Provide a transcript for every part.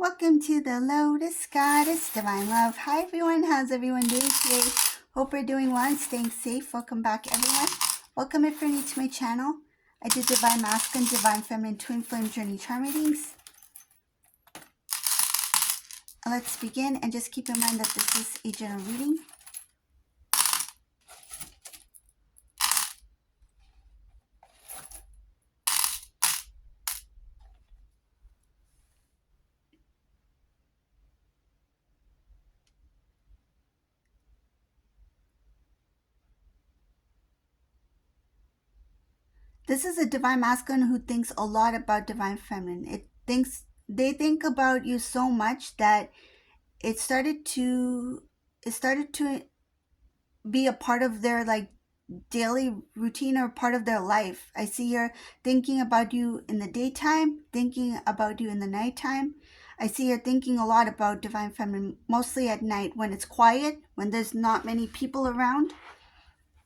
Welcome to the Lotus Goddess Divine Love. Hi everyone, how's everyone doing today? Hope you're doing well and staying safe. Welcome back everyone. Welcome if you're new to my channel. I do Divine Masculine, Divine Feminine, Twin Flame Journey Charm readings. Let's begin, and just keep in mind that this is a general reading. This is a Divine Masculine who thinks a lot about Divine Feminine. They think about you so much that it started to be a part of their daily routine or part of their life. I see here thinking about you in the daytime, thinking about you in the nighttime. I see here thinking a lot about Divine Feminine, mostly at night when it's quiet, when there's not many people around.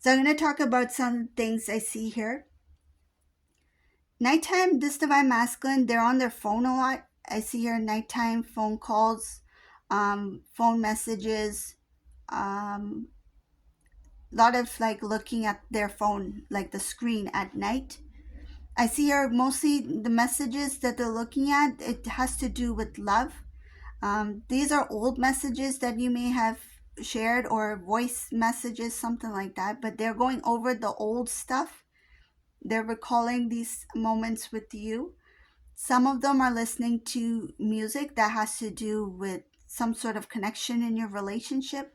So I'm going to talk about some things I see here. Nighttime, this Divine Masculine, they're on their phone a lot. I see here nighttime phone calls, phone messages, a lot of looking at their phone, like the screen at night. I see here mostly the messages that they're looking at, it has to do with love. These are old messages that you may have shared, or voice messages, something like that, but they're going over the old stuff. They're recalling these moments with you. Some of them are listening to music that has to do with some sort of connection in your relationship.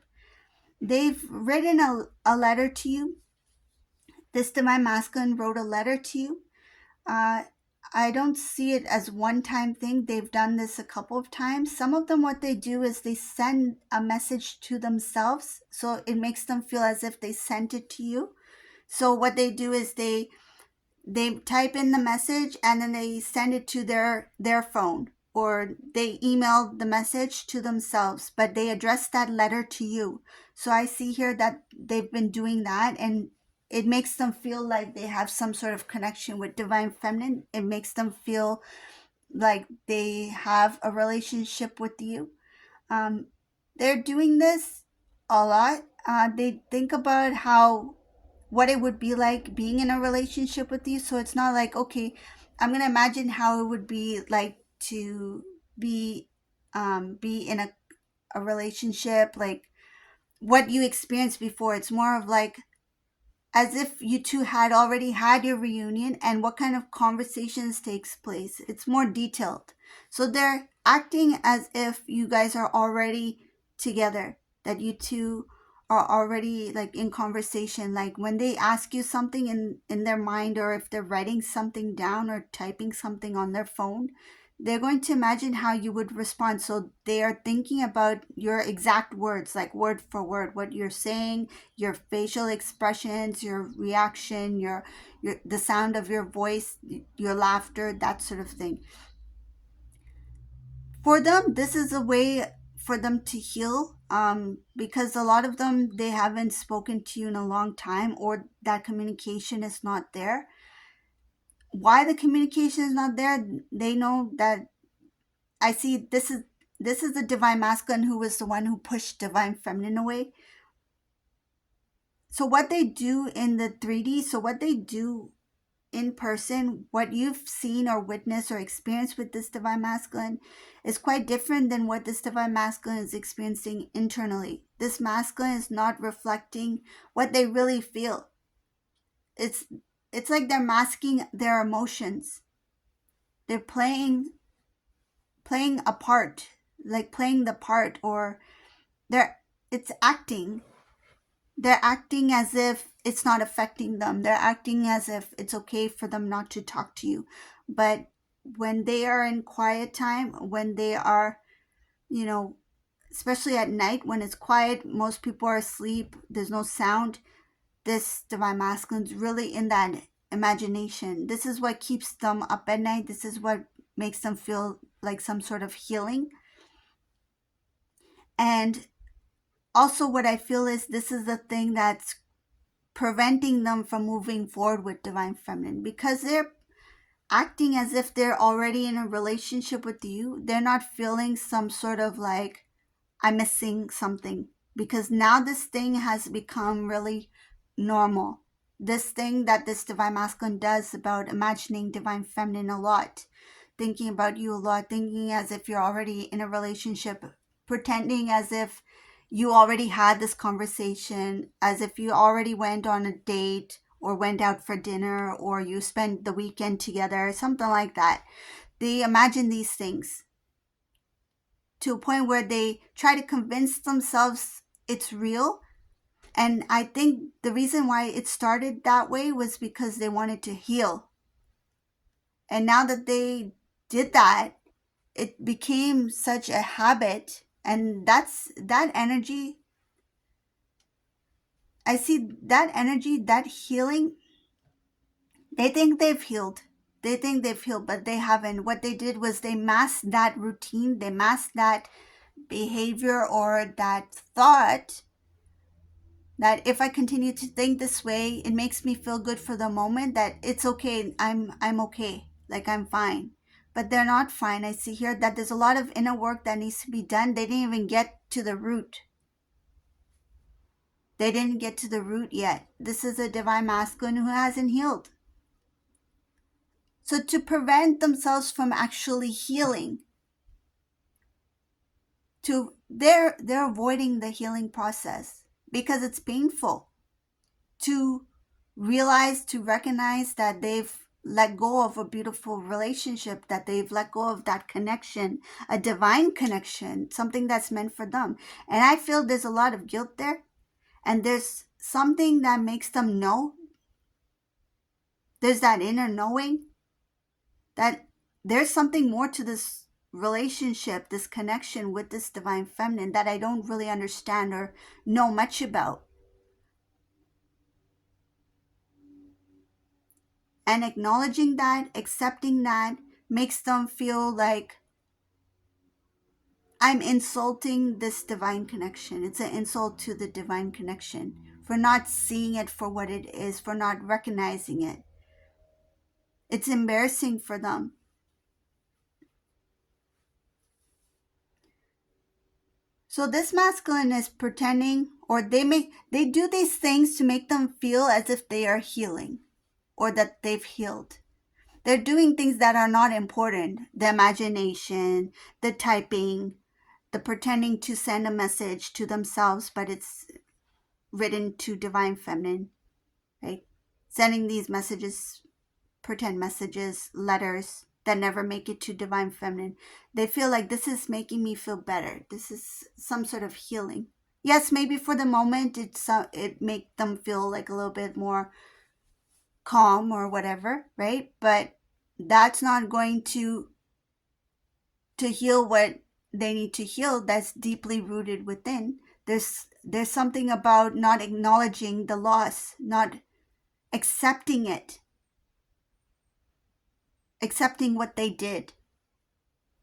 They've written a letter to you. This Divine Masculine wrote a letter to you. I don't see it as one-time thing. They've done this a couple of times. Some of them, what they do is they send a message to themselves, so it makes them feel as if they sent it to you. So what they do is they type in the message and then they send it to their phone, or they email the message to themselves, but they address that letter to you. So I see here that they've been doing that, and it makes them feel like they have some sort of connection with Divine Feminine. It makes them feel like they have a relationship with you. They're doing this a lot. They think about what it would be like being in a relationship with you. So it's not like, okay, I'm going to imagine how it would be like to be in a relationship, like what you experienced before. It's more of like as if you two had already had your reunion and what kind of conversations takes place. It's more detailed. So they're acting as if you guys are already together, that you two are already like in conversation. Like when they ask you something in their mind, or if they're writing something down or typing something on their phone, they're going to imagine how you would respond. So they are thinking about your exact words, like word for word, what you're saying, your facial expressions, your reaction, your the sound of your voice, your laughter, that sort of thing. For them, this is a way for them to heal, because a lot of them, they haven't spoken to you in a long time, or that communication is not there. Why the communication is not there? They know that I see this is the Divine Masculine who was the one who pushed Divine Feminine away. So what they do in the 3D, so what they do in person, what you've seen or witnessed or experienced with this Divine Masculine is quite different than what this Divine Masculine is experiencing internally. This masculine is not reflecting what they really feel. It's like they're masking their emotions. They're playing a part, like playing the part, or it's acting. They're acting as if it's not affecting them. They're acting as if it's okay for them not to talk to you. But when they are in quiet time, when they are, especially at night when it's quiet, most people are asleep, there's no sound, this Divine Masculine is really in that imagination. This is what keeps them up at night. This is what makes them feel like some sort of healing. And also what I feel is this is the thing that's preventing them from moving forward with Divine Feminine, because acting as if they're already in a relationship with you. They're not feeling some sort of like, I'm missing something, because now this thing has become really normal. This thing that this divine masculine does about imagining divine feminine a lot, thinking about you a lot, thinking as if you're already in a relationship, pretending as if you already had this conversation, as if you already went on a date or went out for dinner or you spent the weekend together, something like that. They imagine these things to a point where they try to convince themselves it's real. And I think the reason why it started that way was because they wanted to heal. And now that they did that, it became such a habit. And that's that energy. I see that energy, that healing. They think they've healed. They think they've healed, but they haven't. What they did was they masked that routine, they masked that behavior or that thought, that if I continue to think this way, it makes me feel good for the moment, that it's okay, I'm okay, like I'm fine. But they're not fine. I see here that there's a lot of inner work that needs to be done. They didn't even get to the root. They didn't get to the root yet. This is a divine masculine who hasn't healed. So to prevent themselves from actually healing, they're avoiding the healing process because it's painful to realize, to recognize that they've let go of a beautiful relationship, that they've let go of that connection, a divine connection, something that's meant for them. And I feel there's a lot of guilt there, and there's something that makes them know, there's that inner knowing that there's something more to this relationship, this connection with this divine feminine that I don't really understand or know much about. And acknowledging that, accepting that, makes them feel like I'm insulting this divine connection. It's an insult to the divine connection for not seeing it for what it is, for not recognizing it. It's embarrassing for them. So this masculine is pretending, or they do these things to make them feel as if they are healing or that they've healed. They're doing things that are not important. The imagination, the typing, the pretending to send a message to themselves, but it's written to divine feminine, right? Sending these messages, pretend messages, letters that never make it to divine feminine. They feel like this is making me feel better. This is some sort of healing. Yes, maybe for the moment it make them feel like a little bit more calm or whatever, right? But that's not going to heal what they need to heal, that's deeply rooted within. There's something about not acknowledging the loss, not accepting it, accepting what they did.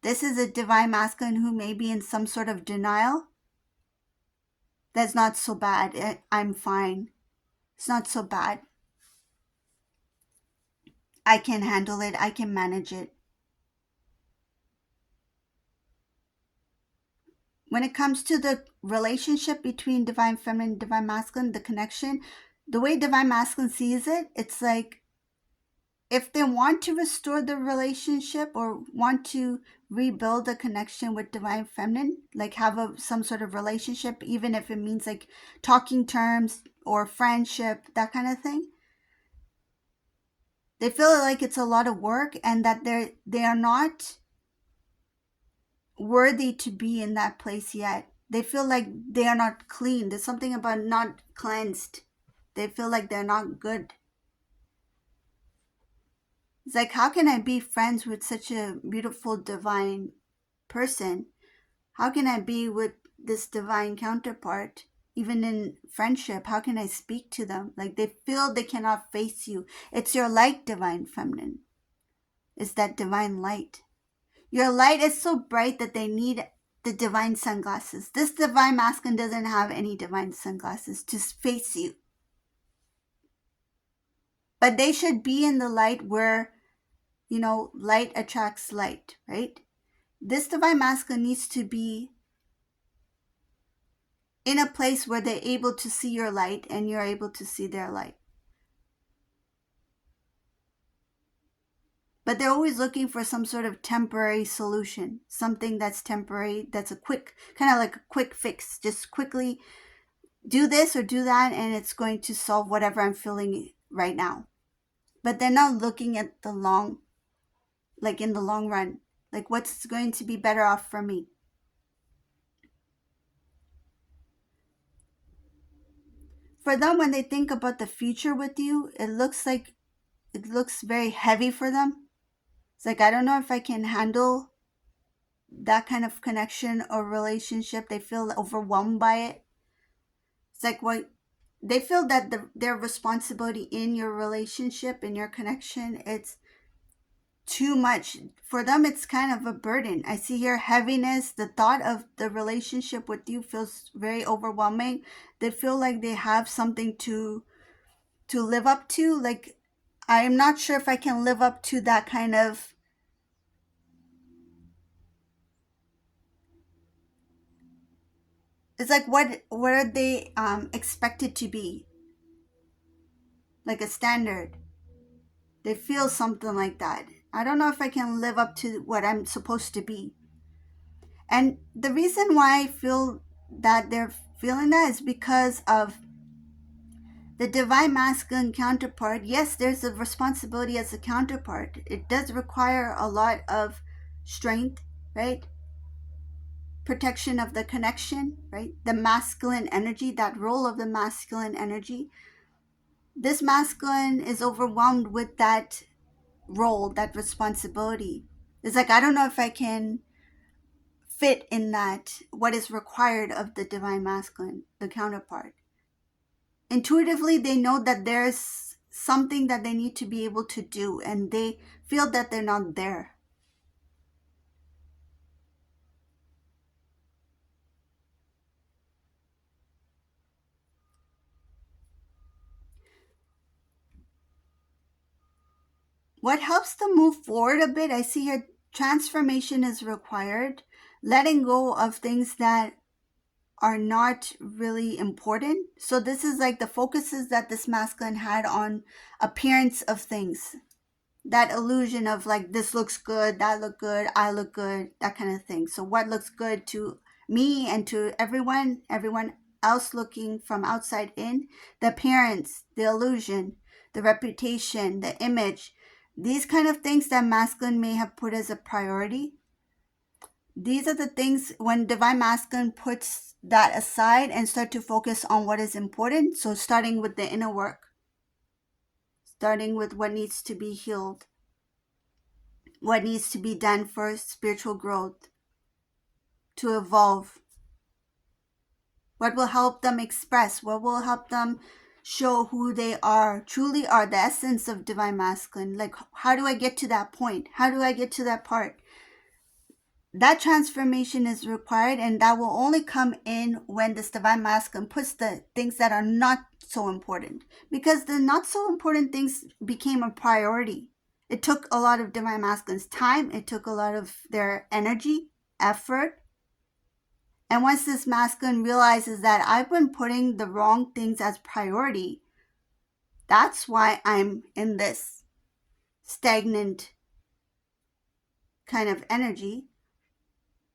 This is a divine masculine who may be in some sort of denial. That's not so bad. I'm fine. It's not so bad. I can handle it. I can manage it. When it comes to the relationship between divine feminine and divine masculine, the connection, the way divine masculine sees it, it's like if they want to restore the relationship or want to rebuild a connection with divine feminine, like have some sort of relationship, even if it means like talking terms or friendship, that kind of thing, they feel like it's a lot of work and that they are not worthy to be in that place yet. They feel like they are not clean. There's something about not cleansed. They feel like they're not good. It's like, how can I be friends with such a beautiful divine person? How can I be with this divine counterpart? Even in friendship, how can I speak to them? Like they feel they cannot face you. It's your light, divine feminine. It's that divine light. Your light is so bright that they need the divine sunglasses. This divine masculine doesn't have any divine sunglasses to face you. But they should be in the light where light attracts light, right? This divine masculine needs to be in a place where they're able to see your light and you're able to see their light. But they're always looking for some sort of temporary solution, something that's temporary, that's a quick, kind of like a quick fix. Just quickly do this or do that, and it's going to solve whatever I'm feeling right now. But they're not looking at the long, like in the long run, like what's going to be better off for me. For them, when they think about the future with you, it looks very heavy for them. It's like, I don't know if I can handle that kind of connection or relationship. They feel overwhelmed by it. It's like what they feel that their responsibility in your relationship, in your connection, it's too much. For them, it's kind of a burden. I see here heaviness. The thought of the relationship with you feels very overwhelming. They feel like they have something to live up to. Like, I am not sure if I can live up to that kind of. It's like what are they expected to be? Like a standard. They feel something like that. I don't know if I can live up to what I'm supposed to be. And the reason why I feel that they're feeling that is because of the divine masculine counterpart. Yes, there's a responsibility as a counterpart. It does require a lot of strength, right? Protection of the connection, right? The masculine energy, that role of the masculine energy. This masculine is overwhelmed with that role, that responsibility. It's like, I don't know if I can fit in that, what is required of the divine masculine, the counterpart. Intuitively, they know that there's something that they need to be able to do, and they feel that they're not there. What helps them move forward a bit, I see here transformation is required, letting go of things that are not really important. So this is like the focuses that this masculine had on appearance of things. That illusion of like, this looks good, that look good, I look good, that kind of thing. So what looks good to me and to everyone else looking from outside in, the appearance, the illusion, the reputation, the image, these kind of things that masculine may have put as a priority. These are the things when divine masculine puts that aside and start to focus on what is important. So starting with the inner work, starting with what needs to be healed, what needs to be done for spiritual growth, to evolve, what will help them express, what will help them show who they are, truly are, the essence of divine masculine. Like, how do I get to that point? How do I get to that part? That transformation is required, and that will only come in when this divine masculine puts the things that are not so important, because the not so important things became a priority. It took a lot of divine masculine's time, it took a lot of their energy, effort. And once this masculine realizes that I've been putting the wrong things as priority, that's why I'm in this stagnant kind of energy.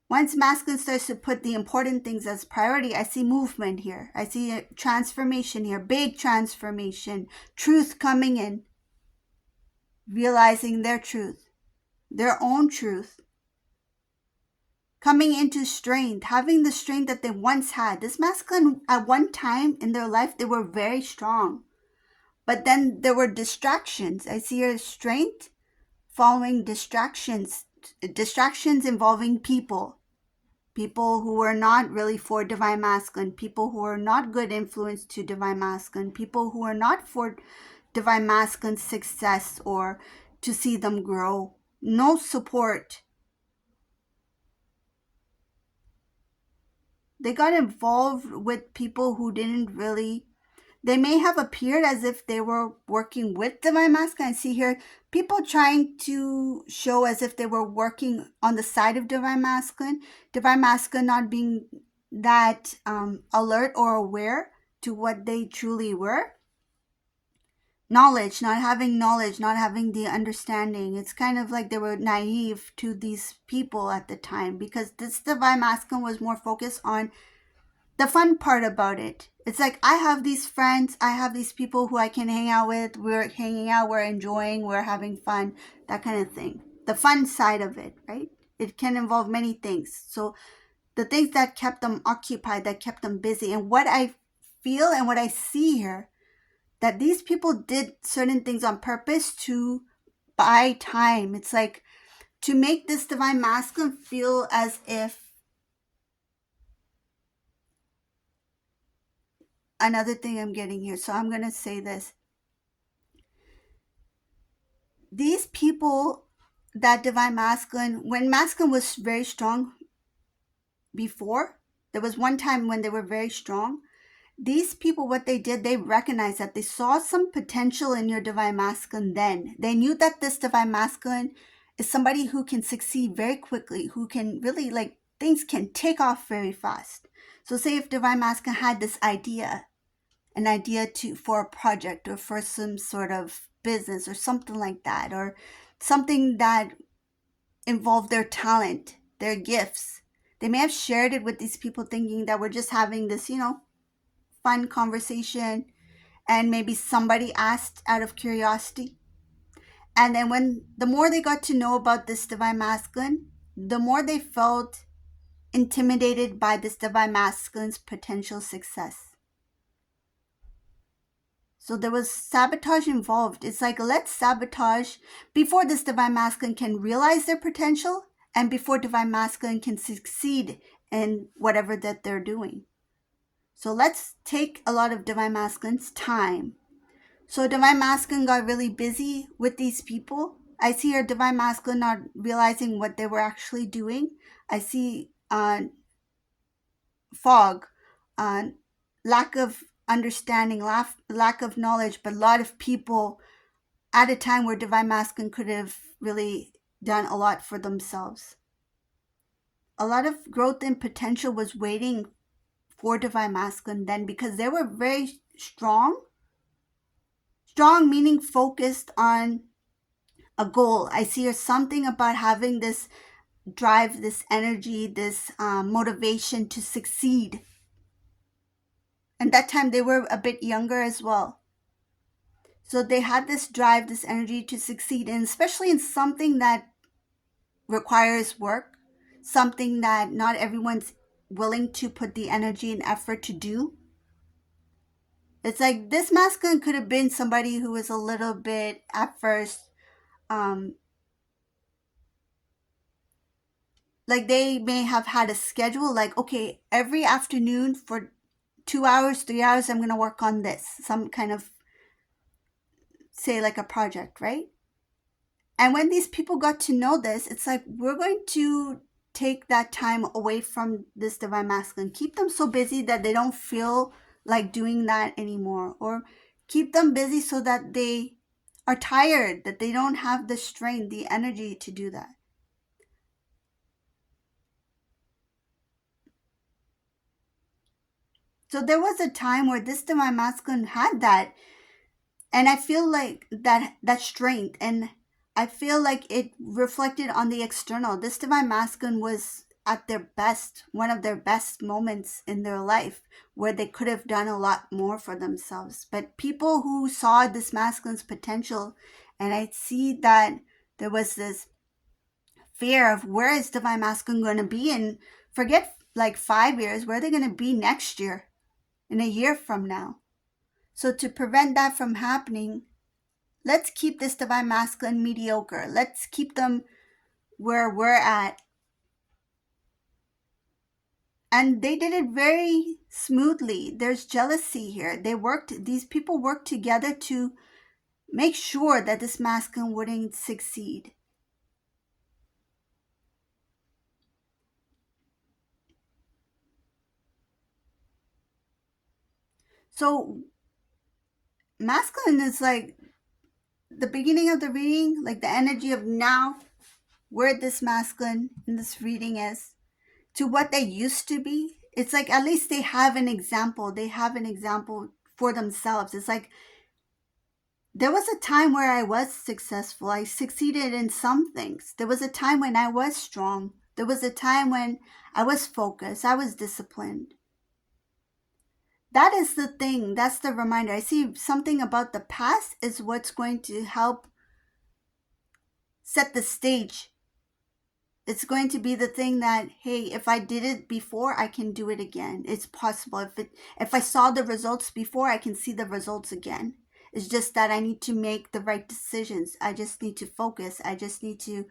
Once masculine starts to put the important things as priority, I see movement here. I see a transformation here, big transformation, truth coming in, realizing their truth, their own truth, coming into strength, having the strength that they once had. This masculine, at one time in their life, they were very strong. But then there were distractions. I see here strength following distractions involving people who were not really for divine masculine, people who are not good influence to divine masculine, people who are not for divine masculine success or to see them grow. No support. They got involved with people who didn't really, They may have appeared as if they were working with divine masculine. I see here people trying to show as if they were working on the side of divine masculine not being that alert or aware to what they truly were. Knowledge, not having the understanding. It's kind of like they were naive to these people at the time, because this divine masculine was more focused on the fun part about it. It's like, I have these friends, I have these people who I can hang out with. We're hanging out, we're enjoying, we're having fun, that kind of thing. The fun side of it, right? It can involve many things. So the things that kept them occupied, that kept them busy, and what I feel and what I see here, that these people did certain things on purpose to buy time. It's like to make this divine masculine feel as if, another thing I'm getting here, so I'm going to say this. These people, that divine masculine, when masculine was very strong before, there was one time when they were very strong. These people, what they did, they recognized that they saw some potential in your divine masculine. Then they knew that this divine masculine is somebody who can succeed very quickly, who can really, like, things can take off very fast. So say if divine masculine had this idea, an idea to for a project or for some sort of business or something like that, or something that involved their talent, their gifts, they may have shared it with these people thinking that we're just having this, fun conversation, and maybe somebody asked out of curiosity. And then when the more they got to know about this divine masculine, the more they felt intimidated by this divine masculine's potential success. So there was sabotage involved. It's like, let's sabotage before this divine masculine can realize their potential, and before divine masculine can succeed in whatever that they're doing. So let's take a lot of divine masculine's time. So divine masculine got really busy with these people. I see her divine masculine not realizing what they were actually doing. I see fog, uh, lack of understanding, lack of knowledge, but a lot of people at a time where divine masculine could have really done a lot for themselves. A lot of growth and potential was waiting for divine masculine then, because they were very strong. Strong meaning focused on a goal. I see something about having this drive, this energy, this motivation to succeed. And that time they were a bit younger as well. So they had this drive, this energy to succeed, and especially in something that requires work, something that not everyone's willing to put the energy and effort to do. It's like this masculine could have been somebody who was a little bit at first, um, like they may have had a schedule, like, okay, every afternoon for 2 hours, 3 hours, I'm going to work on this, some kind of, say, like a project, right? And when these people got to know this, it's like, we're going to take that time away from this divine masculine, keep them so busy that they don't feel like doing that anymore, or keep them busy so that they are tired, that they don't have the strength, the energy to do that. So there was a time where this divine masculine had that, and I feel like that strength, and I feel like it reflected on the external. This divine masculine was at their best, one of their best moments in their life, where they could have done a lot more for themselves. But people who saw this masculine's potential, and I see that there was this fear of, where is divine masculine going to be in, forget like 5 years, where are they going to be next year, in a year from now? So to prevent that from happening, let's keep this divine masculine mediocre. Let's keep them where we're at. And they did it very smoothly. There's jealousy here. These people worked together to make sure that this masculine wouldn't succeed. So masculine is like the beginning of the reading, like the energy of now, where this masculine in this reading is, to what they used to be. It's like at least they have an example. They have an example for themselves. It's like there was a time where I was successful. I succeeded in some things. There was a time when I was strong. There was a time when I was focused. I was disciplined. That is the thing. That's the reminder. I see something about the past is what's going to help set the stage. It's going to be the thing that, hey, if I did it before, I can do it again. It's possible. If I saw the results before, I can see the results again. It's just that I need to make the right decisions. I just need to focus. I just need to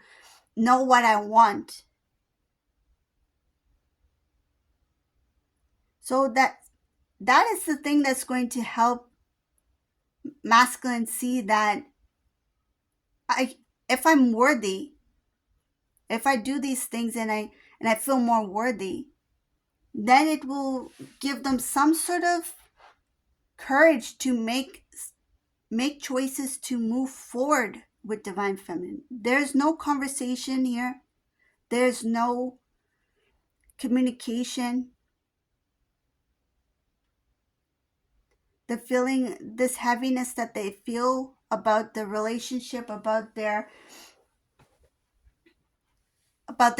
know what I want. So that is the thing that's going to help masculine see that if I'm worthy, if I do these things and I feel more worthy, then it will give them some sort of courage to make choices to move forward with divine feminine. There's no conversation here. There's no communication. The feeling, this heaviness that they feel about the relationship, about their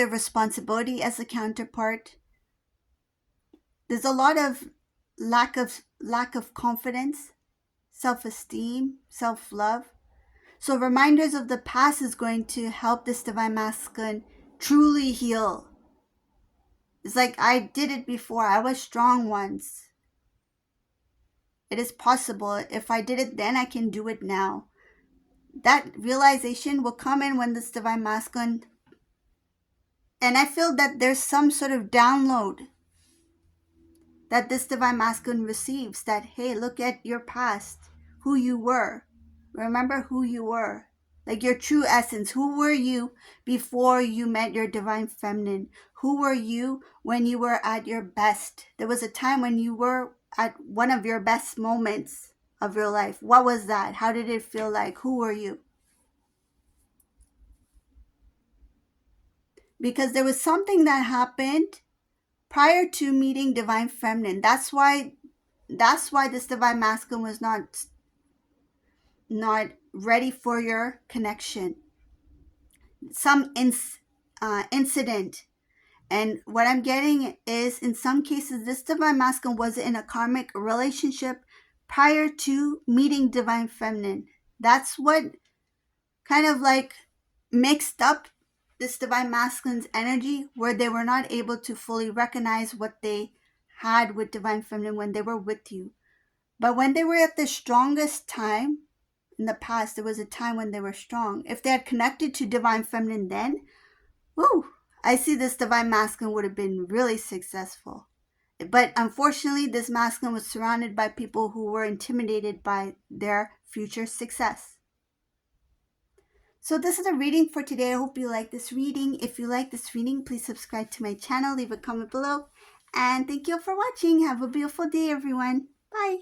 responsibility as a counterpart. There's a lot of lack of confidence, self-esteem, self-love. So reminders of the past is going to help this divine masculine truly heal. It's like, I did it before. I was strong once. It is possible. If I did it then, I can do it now. That realization will come in when this divine masculine, and I feel that there's some sort of download that this divine masculine receives, that, hey, look at your past, who you were. Remember who you were, like your true essence. Who were you before you met your divine feminine? Who were you when you were at your best? There was a time when you were at one of your best moments of your life. What was that? How did it feel like? Who were you? Because there was something that happened prior to meeting divine feminine. That's why this divine masculine was not ready for your connection. Some incident. And what I'm getting is, in some cases, this divine masculine was in a karmic relationship prior to meeting divine feminine. That's what kind of like mixed up this divine masculine's energy, where they were not able to fully recognize what they had with divine feminine when they were with you. But when they were at the strongest time in the past, there was a time when they were strong. If they had connected to divine feminine then, woo, I see this divine masculine would have been really successful. But unfortunately, this masculine was surrounded by people who were intimidated by their future success. So this is a reading for today. I hope you like this reading. If you like this reading, please subscribe to my channel, leave a comment below. And thank you for watching. Have a beautiful day, everyone. Bye.